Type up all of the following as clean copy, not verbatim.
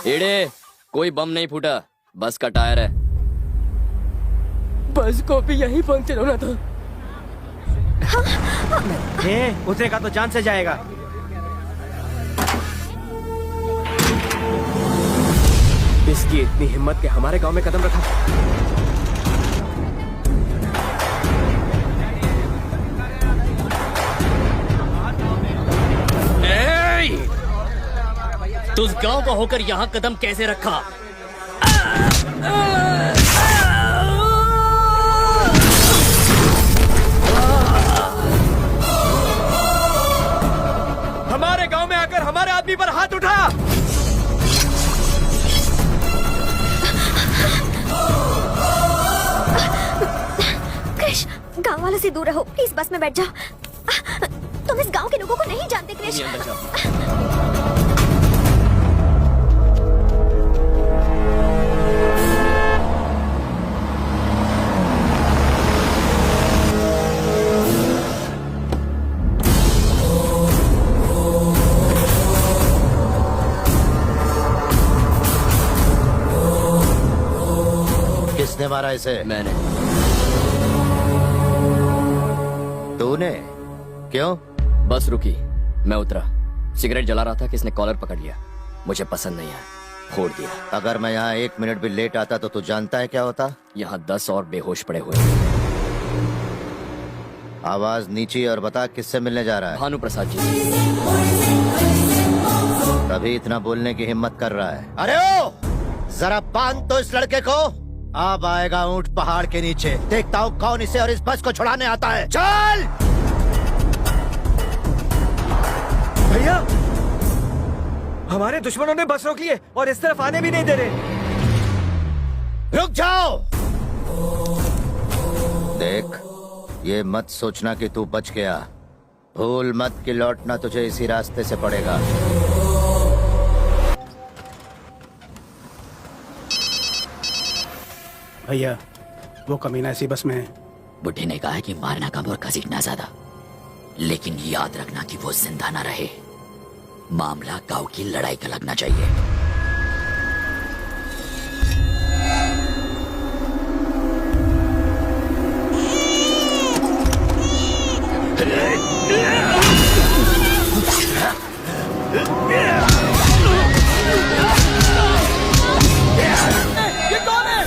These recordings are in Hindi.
एड़े, कोई बम नहीं फूटा, बस का टायर है। बस को भी यही पंक्चर होना था। उतरेगा तो जान से जाएगा। इसकी इतनी हिम्मत के हमारे गांव में कदम रखा। तू उस गांव का होकर यहाँ कदम कैसे रखा? हमारे गांव में आकर हमारे आदमी पर हाथ उठा। क्रिश, गांव वालों से दूर रहो प्लीज, बस में बैठ जाओ। तुम इस गांव के लोगों को नहीं जानते क्रिश। किसने मारा इसे? मैंने। तूने? क्यों? बस रुकी, मैं उतरा, सिगरेट जला रहा था कि इसने कॉलर पकड़ लिया। मुझे पसंद नहीं आया, फोड़ दिया। अगर मैं यहाँ 1 मिनट भी लेट आता तो तू जानता है क्या होता? यहाँ 10 और बेहोश पड़े हुए। आवाज नीची और बता किससे मिलने जा रहा है? भानु प्रसाद जी। तभी इतना बोलने की हिम्मत कर रहा है। अरे ओ, जरा बांध तो इस लड़के को। अब आएगा ऊंट पहाड़ के नीचे, देखता हूँ कौन इसे और इस बस को छुड़ाने आता है। चल भैया, हमारे दुश्मनों ने बस रोक ली है और इस तरफ आने भी नहीं दे रहे। रुक जाओ। देख, ये मत सोचना कि तू बच गया। भूल मत कि लौटना तुझे इसी रास्ते से पड़ेगा। भैया, वो कमीना इसी बस में है। बुढ़े ने कहा है कि मारना कम और घसीटना ज्यादा, लेकिन याद रखना कि वो जिंदा ना रहे। मामला गांव की लड़ाई का लगना चाहिए। ये कौन है?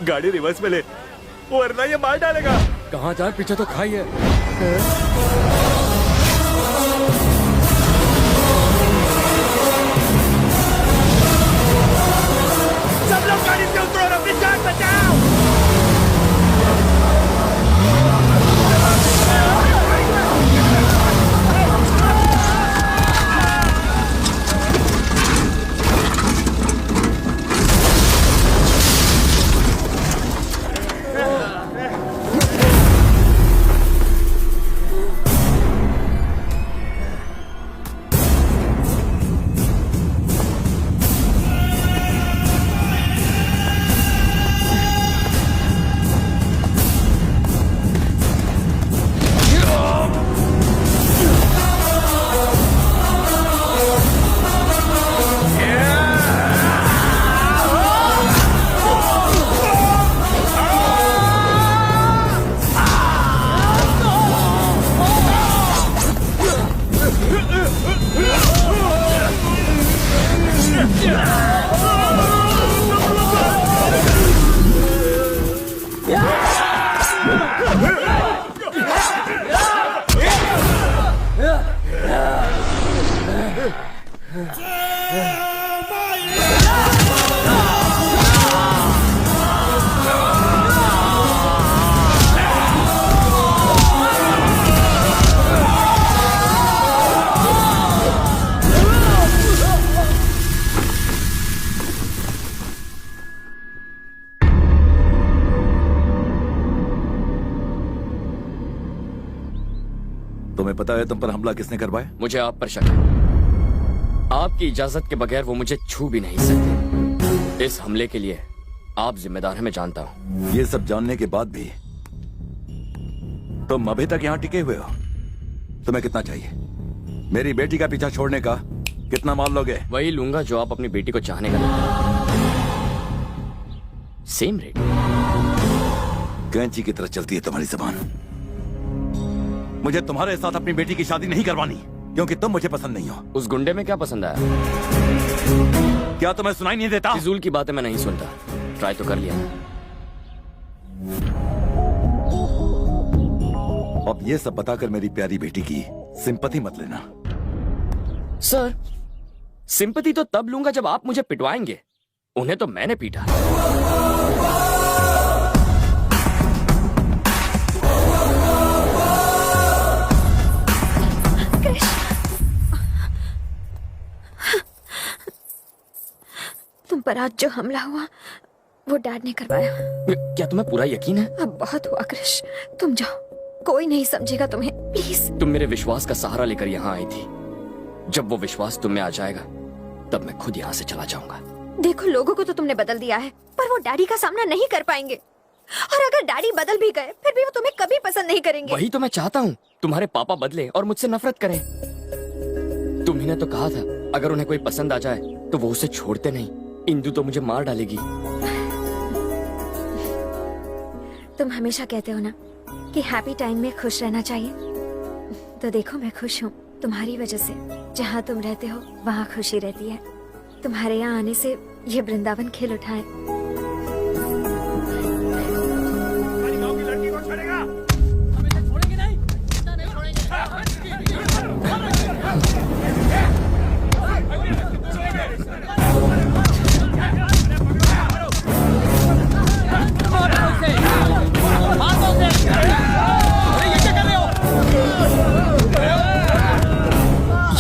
गाड़ी रिवर्स में ले। वरना ये मार डालेगा। कहाँ जाए, पीछे तो खाई है। सब लोग गाड़ी से उतरो और अपनी जान बचाओ। तुम्हें पता है तुम पर हमला किसने करवाया? मुझे आप पर शक है। आपकी इजाजत के बगैर वो मुझे छू भी नहीं सकते। इस हमले के लिए आप जिम्मेदार हैं, मैं जानता हूँ। ये सब जानने के बाद भी तुम अभी तक यहाँ टिके हुए हो। तुम्हें कितना चाहिए? मेरी बेटी का पीछा छोड़ने का कितना माल लोगे? वही लूंगा जो आप अपनी बेटी को चाहने का लेते हैं। Same rate. कैंची की तरह चलती है तुम्हारी जबान। मुझे तुम्हारे साथ अपनी बेटी की शादी नहीं करवानी, क्योंकि तुम मुझे पसंद नहीं हो। उस गुंडे में क्या पसंद आया? क्या तुम्हें सुनाई नहीं देता? फिजूल की बातें मैं नहीं सुनता। ट्राई तो कर लिया। अब ये सब बताकर मेरी प्यारी बेटी की सिंपैथी मत लेना। सर, सिंपैथी तो तब लूंगा जब आप मुझे पिटवाएंगे। उन्हें तो मैंने पीटा। तुम पर आज जो हमला हुआ वो डैड ने करवाया। क्या तुम्हें पूरा यकीन है? अब बहुत हुआ क्रिश, तुम जाओ, कोई नहीं समझेगा तुम्हें, प्लीज। तुम मेरे विश्वास का सहारा लेकर यहाँ आई थी। जब वो विश्वास तुम में आ जाएगा तब मैं खुद यहाँ से चला जाऊंगा। देखो, लोगों को तो तुमने बदल दिया है, पर वो डैडी का सामना नहीं कर पाएंगे। और अगर डैडी बदल भी गए फिर भी वो तुम्हें कभी पसंद नहीं करेंगे। वही तो मैं चाहता हूँ, तुम्हारे पापा बदले और मुझसे नफरत करें। तुम्ही ने तो कहा था अगर उन्हें कोई पसंद आ जाए तो वो उसे छोड़ते नहीं। इंदु तो मुझे मार डालेगी। तुम हमेशा कहते हो ना कि हैप्पी टाइम में खुश रहना चाहिए, तो देखो मैं खुश हूँ तुम्हारी वजह से। जहाँ तुम रहते हो वहाँ खुशी रहती है। तुम्हारे यहाँ आने से ये वृंदावन खिल उठा है।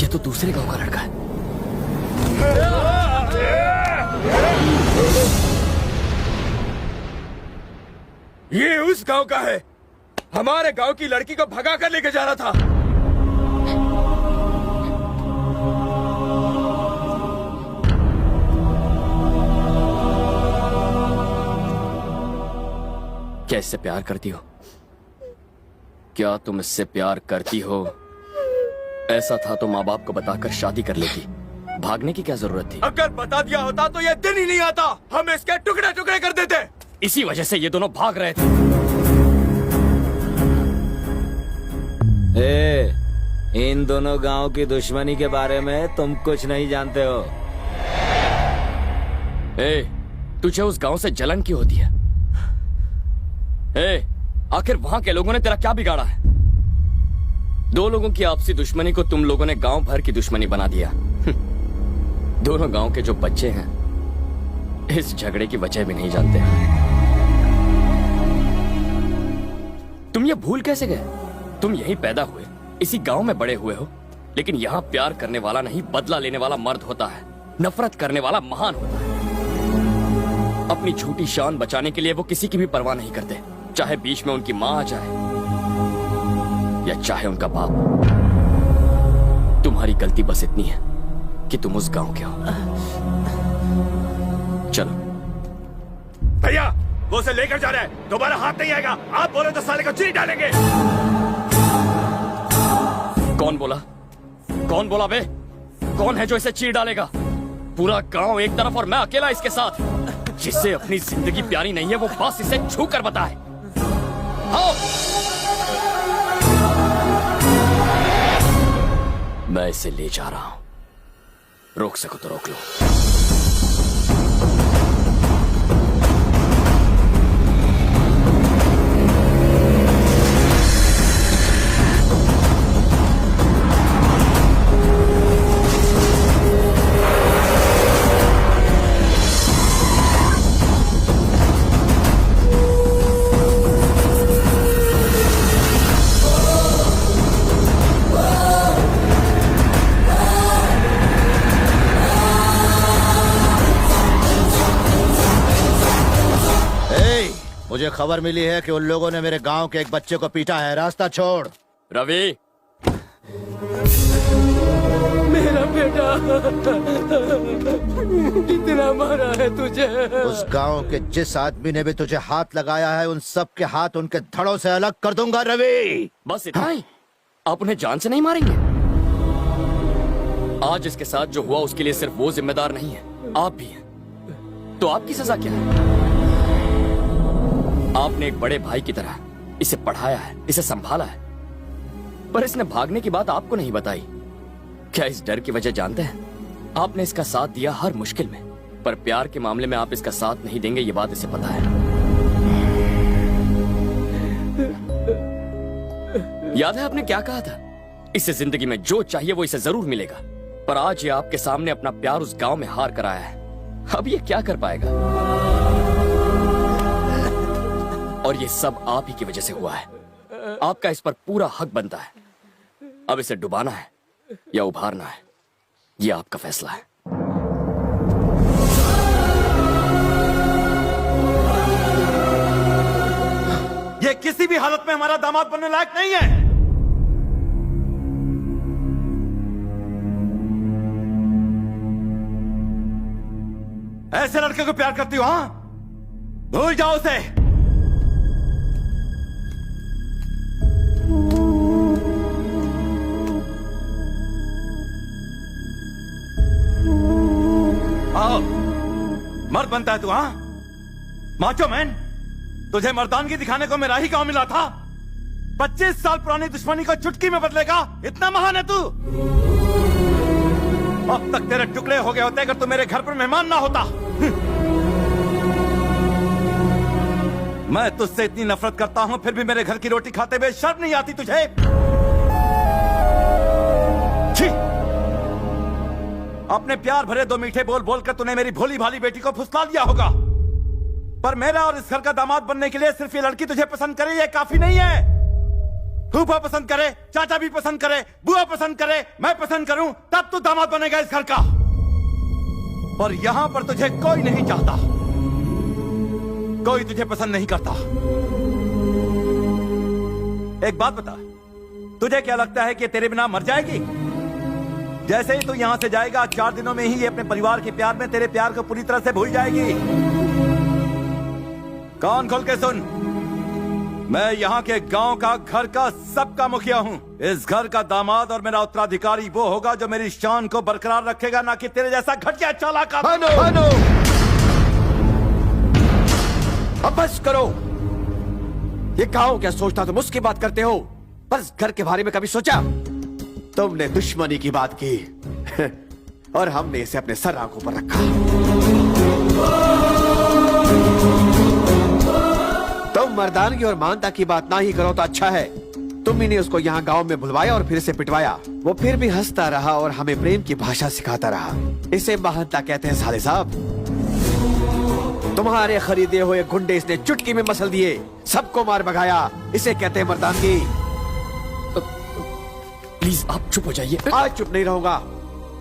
ये तो दूसरे गांव का लड़का है। ये उस गांव का है। हमारे गांव की लड़की को भगा कर लेके जा रहा था। क्या इससे प्यार करती हो? क्या तुम इससे प्यार करती हो? ऐसा था तो माँ बाप को बताकर शादी कर लेती। भागने की क्या जरूरत थी? अगर बता दिया होता तो ये दिन ही नहीं आता। हम इसके टुकड़े टुकड़े कर देते। इसी वजह से ये दोनों भाग रहे थे। इन दोनों गांव की दुश्मनी के बारे में तुम कुछ नहीं जानते हो। तुझे उस गांव से जलन क्यों होती है? ए, आखिर वहां के लोगों ने तेरा क्या बिगाड़ा है? दो लोगों की आपसी दुश्मनी को तुम लोगों ने गांव भर की दुश्मनी बना दिया। दोनों गांव के जो बच्चे हैं इस झगड़े की वजह भी नहीं जानते। तुम ये भूल कैसे गए? तुम यहीं पैदा हुए, इसी गांव में बड़े हुए हो, लेकिन यहाँ प्यार करने वाला नहीं बदला लेने वाला मर्द होता है, नफरत करने वाला महान होता है। अपनी झूठी शान बचाने के लिए वो किसी की भी परवाह नहीं करते, चाहे बीच में उनकी मां आ जाए या चाहे उनका बाप। तुम्हारी गलती बस इतनी है कि तुम उस गांव के हो। चलो। भैया, वो उसे लेकर जा रहा है, दोबारा हाथ नहीं आएगा। आप बोले तो साले को चीर डालेंगे। कौन बोला? कौन बोला बे? कौन है जो इसे चीर डालेगा? पूरा गांव एक तरफ और मैं अकेला इसके साथ। जिससे अपनी जिंदगी प्यारी नहीं है वो बस इसे छू कर बताए। आओ। मैं इसे ले जा रहा हूं, रोक सको तो रोक लो। मुझे खबर मिली है कि उन लोगों ने मेरे गांव के एक बच्चे को पीटा है। रास्ता छोड़। रवि, मेरा बेटा कितना मारा है तुझे। उस गांव के जिस आदमी ने भी तुझे हाथ लगाया है उन सब के हाथ उनके धड़ों से अलग कर दूंगा रवि। बस इतना ही? आप उन्हें जान से नहीं मारेंगे? आज इसके साथ जो हुआ उसके लिए सिर्फ वो जिम्मेदार नहीं है, आप भी हैं। तो आपकी सजा क्या है? आपने एक बड़े भाई की तरह इसे पढ़ाया है, इसे संभाला है, पर इसने भागने की बात आपको नहीं बताई। क्या इस डर की वजह जानते हैं? आपने इसका साथ दिया हर मुश्किल में, पर प्यार के मामले में आप इसका साथ नहीं देंगे, ये बात इसे पता है। याद है आपने क्या कहा था? इसे जिंदगी में जो चाहिए वो इसे जरूर मिलेगा। पर आज ये आपके सामने अपना प्यार उस गांव में हार कर आया है। अब ये क्या कर पाएगा? और ये सब आप ही की वजह से हुआ है। आपका इस पर पूरा हक बनता है। अब इसे डुबाना है या उभारना है, ये आपका फैसला है। ये किसी भी हालत में हमारा दामाद बनने लायक नहीं है। ऐसे लड़के को प्यार करती हो? हाँ, भूल जाओ उसे। आओ, मर्द बनता है तू? हाँ, माचो मैन। तुझे मर्दानगी दिखाने को मेरा ही गांव मिला था। 25 साल पुरानी दुश्मनी को चुटकी में बदलेगा, इतना महान है तू? अब तक तेरे टुकड़े हो गए होते अगर तू मेरे घर पर मेहमान ना होता। मैं तुझसे इतनी नफरत करता हूं, फिर भी मेरे घर की रोटी खाते हुए शर्म नहीं आती तुझे? छी! अपने प्यार भरे दो मीठे बोल बोलकर तूने मेरी भोली भाली बेटी को फुसला दिया होगा, पर मेरा और इस घर का दामाद बनने के लिए सिर्फ ये लड़की तुझे पसंद करे ये काफी नहीं है। फूफा पसंद करे, चाचा भी पसंद करे, बुआ पसंद करे, मैं पसंद करूं, तब तू दामाद बनेगा इस घर का। और यहां पर तुझे कोई नहीं चाहता, कोई तुझे पसंद नहीं करता। एक बात बता, तुझे क्या लगता है कि तेरे बिना मर जाएगी? जैसे ही तू यहां से जाएगा 4 दिनों में ही ये अपने परिवार के प्यार में तेरे प्यार को पूरी तरह से भूल जाएगी। कान खोल के सुन, मैं यहाँ के गांव का, घर का, सबका मुखिया हूँ। इस घर का दामाद और मेरा उत्तराधिकारी वो होगा जो मेरी शान को बरकरार रखेगा, ना कि तेरे जैसा घटिया चालाक। भानु! अब बस करो। ये गांव क्या सोचता, तुम उसकी बात करते हो, पर इस घर के बारे में कभी सोचा? तुमने दुश्मनी की बात की और हमने इसे अपने सर आंखों पर रखा। तुम तुम मर्दानगी और मानता की बात ना ही करो तो अच्छा है। तुम ही ने उसको यहाँ गांव में बुलवाया और फिर से पिटवाया। वो फिर भी हंसता रहा और हमें प्रेम की भाषा सिखाता रहा। इसे महानता कहते हैं साले साहब। तुम्हारे खरीदे हुए गुंडे इसने चुटकी में मसल दिए, सबको मार भगाया। इसे कहते हैं मर्दानगी। प्लीज आप चुप हो जाइए। आज चुप नहीं रहूंगा।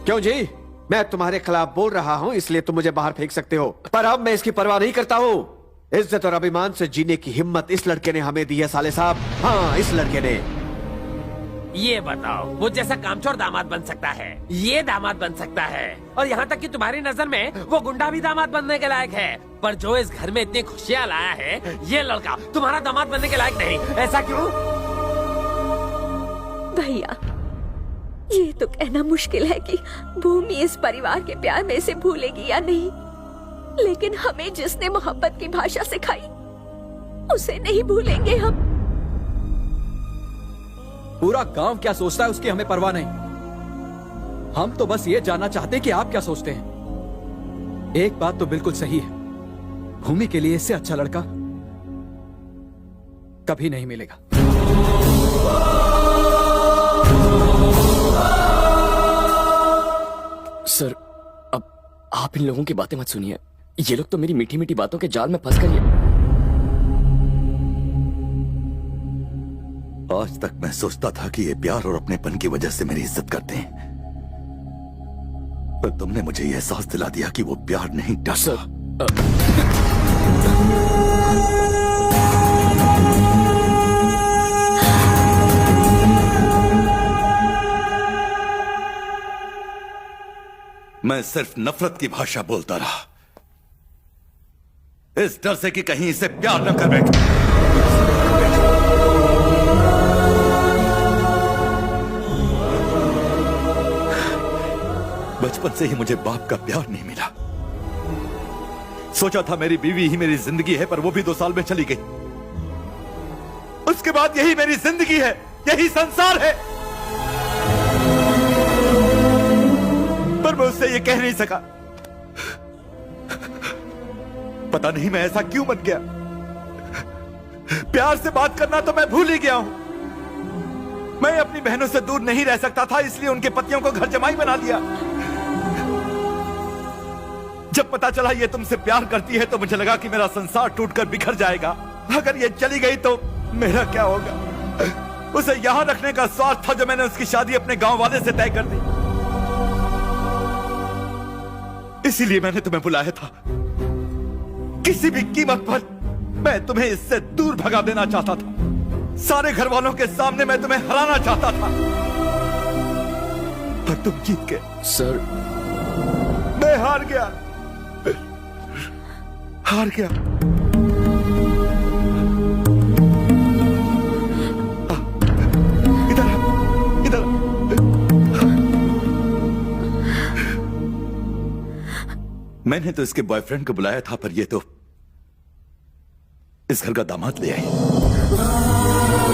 क्यों जी? मैं तुम्हारे खिलाफ बोल रहा हूँ इसलिए तुम मुझे बाहर फेंक सकते हो, पर अब मैं इसकी परवाह नहीं करता हूँ। इज्जत और अभिमान से जीने की हिम्मत इस लड़के ने हमें दी है साले साहब। हाँ, इस लड़के ने। ये बताओ, वो जैसा कामचोर दामाद बन सकता है, ये दामाद बन सकता है, और यहाँ तक कि तुम्हारी नजर में वो गुंडा भी दामाद बनने के लायक है। पर जो इस घर में इतनी खुशियाँ लाया है, ये लड़का तुम्हारा दामाद बनने के लायक नहीं। ऐसा क्यों? भैया, ये तो कहना मुश्किल है कि भूमि इस परिवार के प्यार में इसे भूलेगी या नहीं, लेकिन हमें जिसने मोहब्बत की भाषा सिखाई उसे नहीं भूलेंगे हम। पूरा गांव क्या सोचता है उसकी हमें परवाह नहीं। हम तो बस ये जानना चाहते हैं कि आप क्या सोचते हैं। एक बात तो बिल्कुल सही है, भूमि के लिए इससे अच्छा लड़का कभी नहीं मिलेगा। सर, अब आप इन लोगों की बातें मत सुनिए। ये लोग तो मेरी मीठी मीठी बातों के जाल में फंस कर आज तक मैं सोचता था कि ये प्यार और अपनेपन की वजह से मेरी इज्जत करते हैं, पर तुमने मुझे यह एहसास दिला दिया कि वो प्यार नहीं डर। सर, मैं सिर्फ नफरत की भाषा बोलता रहा, इस डर से कि कहीं इसे प्यार न कर बैठे। बचपन से ही मुझे बाप का प्यार नहीं मिला। सोचा था मेरी बीवी ही मेरी जिंदगी है, पर वो भी 2 साल में चली गई। उसके बाद यही मेरी जिंदगी है, यही संसार है, पर मैं उससे ये कह नहीं सका। पता नहीं मैं ऐसा क्यों बन गया। प्यार से बात करना तो मैं भूल ही गया हूं। मैं अपनी बहनों से दूर नहीं रह सकता था, इसलिए उनके पतियों को घर जमाई बना दिया। जब पता चला ये तुमसे प्यार करती है तो मुझे लगा कि मेरा संसार टूटकर बिखर जाएगा। अगर ये चली गई तो मेरा क्या होगा। उसे यहां रखने का स्वार्थ था जो मैंने उसकी शादी अपने गांव वाले से तय कर दी। इसीलिए मैंने तुम्हें बुलाया था। किसी भी कीमत पर मैं तुम्हें इससे दूर भगा देना चाहता था। सारे घर वालों के सामने मैं तुम्हें हराना चाहता था, पर तुम जीत गए। सर, मैं हार गया, हार गया। इधर इधर। मैंने तो इसके बॉयफ्रेंड को बुलाया था, पर ये तो इस घर का दामाद ले आई।